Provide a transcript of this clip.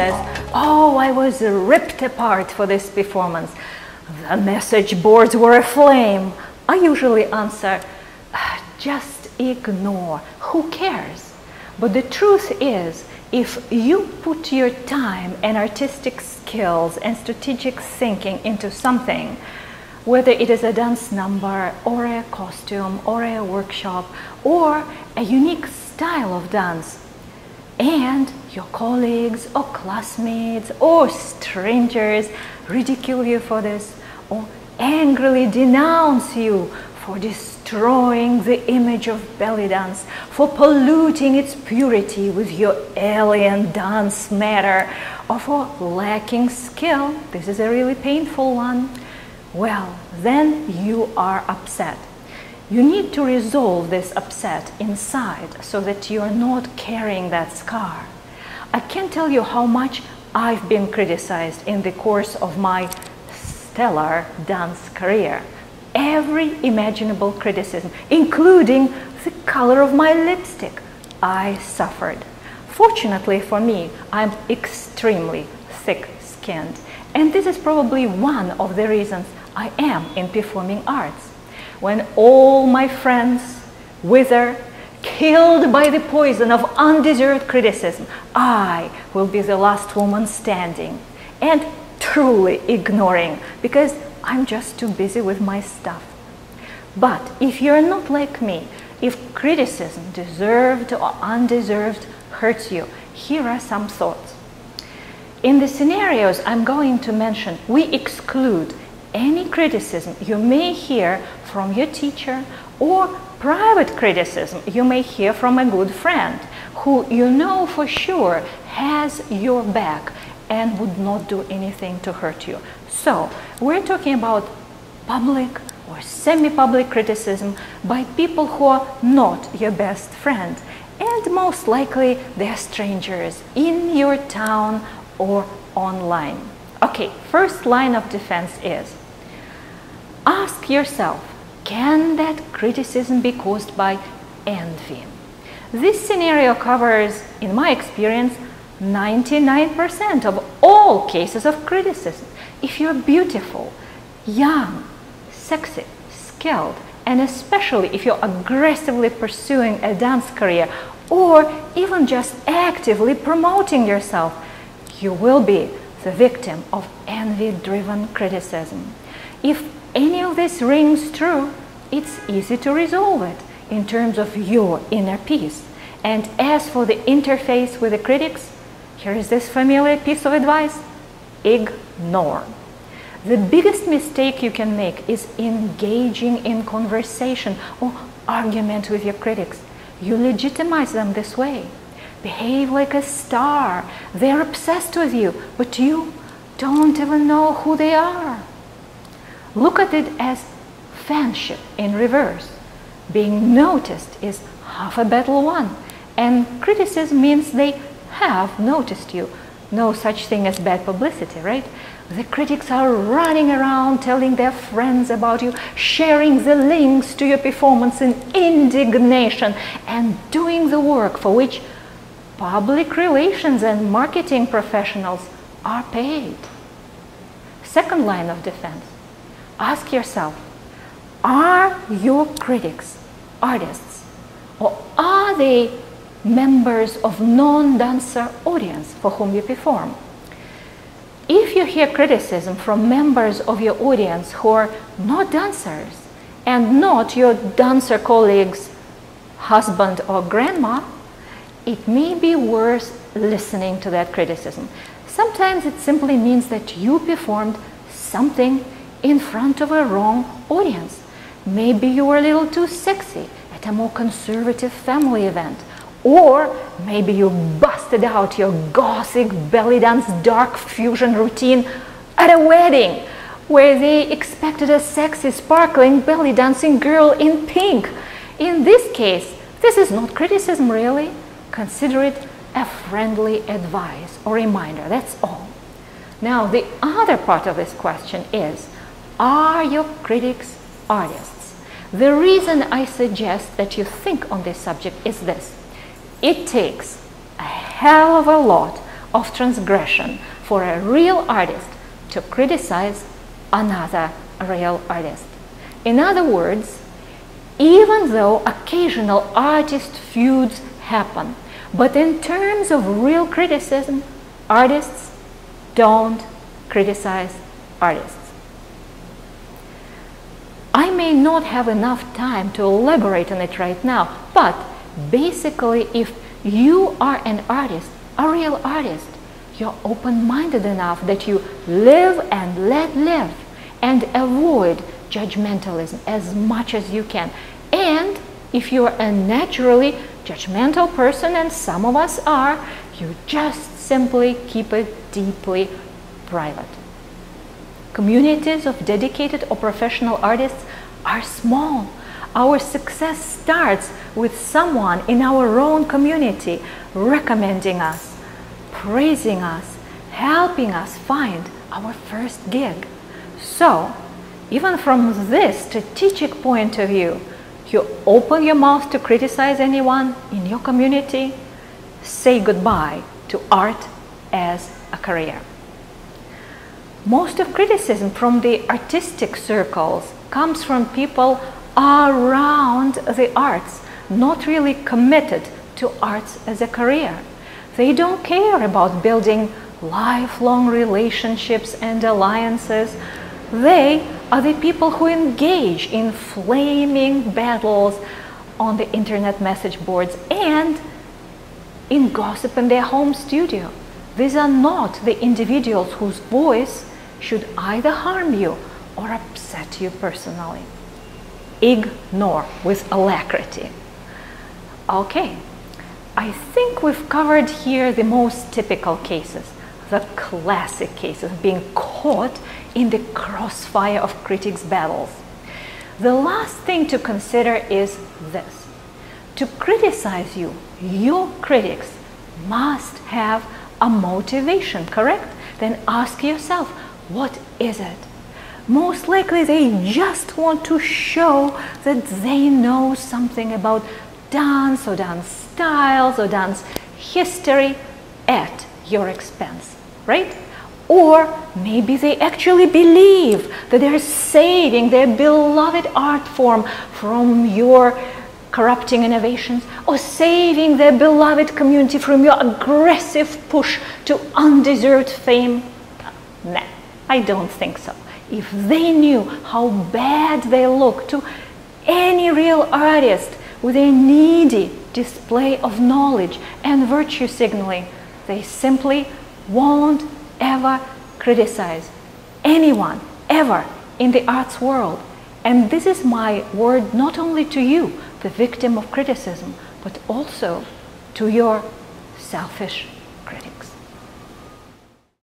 says, "Oh, I was ripped apart for this performance. The message boards were aflame," I usually answer, "Just ignore. Who cares?" But the truth is, if you put your time and artistic skills and strategic thinking into something, whether it is a dance number or a costume or a workshop or a unique style of dance, and your colleagues or classmates or strangers ridicule you for this or angrily denounce you for destroying the image of belly dance, for polluting its purity with your alien dance matter, or for lacking skill, this is a really painful one, well, then you are upset. You need to resolve this upset inside so that you are not carrying that scar. I can't tell you how much I've been criticized in the course of my stellar dance career. Every imaginable criticism, including the color of my lipstick, I suffered. Fortunately for me, I'm extremely thick-skinned, and this is probably one of the reasons I am in performing arts. When all my friends wither, killed by the poison of undeserved criticism, I will be the last woman standing and truly ignoring, because I'm just too busy with my stuff. But if you're not like me, if criticism, deserved or undeserved, hurts you, here are some thoughts. In the scenarios I'm going to mention, we exclude any criticism you may hear from your teacher or private criticism you may hear from a good friend who you know for sure has your back and would not do anything to hurt you. So we're talking about public or semi-public criticism by people who are not your best friend, and most likely they're strangers in your town or online. Okay, first line of defense is, ask yourself, can that criticism be caused by envy? This scenario covers, in my experience, 99% of all cases of criticism. If you're beautiful, young, sexy, skilled, and especially if you're aggressively pursuing a dance career or even just actively promoting yourself, you will be the victim of envy-driven criticism. If any of this rings true, it's easy to resolve it in terms of your inner peace. And as for the interface with the critics, here is this familiar piece of advice: ignore. The biggest mistake you can make is engaging in conversation or argument with your critics. You legitimize them this way. Behave like a star. They're obsessed with you, but you don't even know who they are. Look at it as fanship in reverse. Being noticed is half a battle won, and criticism means they have noticed you. No such thing as bad publicity, right? The critics are running around telling their friends about you, sharing the links to your performance in indignation, and doing the work for which public relations and marketing professionals are paid. Second line of defense, ask yourself, are your critics artists, or are they members of non-dancer audience for whom you perform? If you hear criticism from members of your audience who are not dancers and not your dancer colleague's husband or grandma, it may be worth listening to that criticism. Sometimes it simply means that you performed something in front of a wrong audience. Maybe you were a little too sexy at a more conservative family event. Or maybe you busted out your gothic belly dance dark fusion routine at a wedding where they expected a sexy sparkling belly dancing girl in pink. In this case, this is not criticism really. Consider it a friendly advice or reminder, that's all. Now, the other part of this question is, are your critics artists? The reason I suggest that you think on this subject is this. It takes a hell of a lot of transgression for a real artist to criticize another real artist. In other words, even though occasional artist feuds happen, but in terms of real criticism, artists don't criticize artists. I may not have enough time to elaborate on it right now, but basically, if you are an artist, a real artist, you're open-minded enough that you live and let live and avoid judgmentalism as much as you can. And if you're a naturally judgmental person, and some of us are, you just simply keep it deeply private. Communities of dedicated or professional artists are small. Our success starts with someone in our own community recommending us, praising us, helping us find our first gig. So, even from this strategic point of view, you open your mouth to criticize anyone in your community, say goodbye to art as a career. Most of criticism from the artistic circles comes from people around the arts, not really committed to arts as a career. They don't care about building lifelong relationships and alliances. They are the people who engage in flaming battles on the internet message boards and in gossip in their home studio. These are not the individuals whose voice should either harm you or upset you personally. Ignore with alacrity. Okay, I think we've covered here the most typical cases, the classic cases of being caught in the crossfire of critics' battles. The last thing to consider is this. To criticize you, your critics must have a motivation, correct? Then ask yourself, what is it? Most likely they just want to show that they know something about dance or dance styles or dance history at your expense, right? Or maybe they actually believe that they're saving their beloved art form from your corrupting innovations, or saving their beloved community from your aggressive push to undeserved fame. Nah, I don't think so. If they knew how bad they look to any real artist with a needy display of knowledge and virtue signaling, they simply won't ever criticize anyone ever in the arts world. And this is my word not only to you, the victim of criticism, but also to your selfish critics.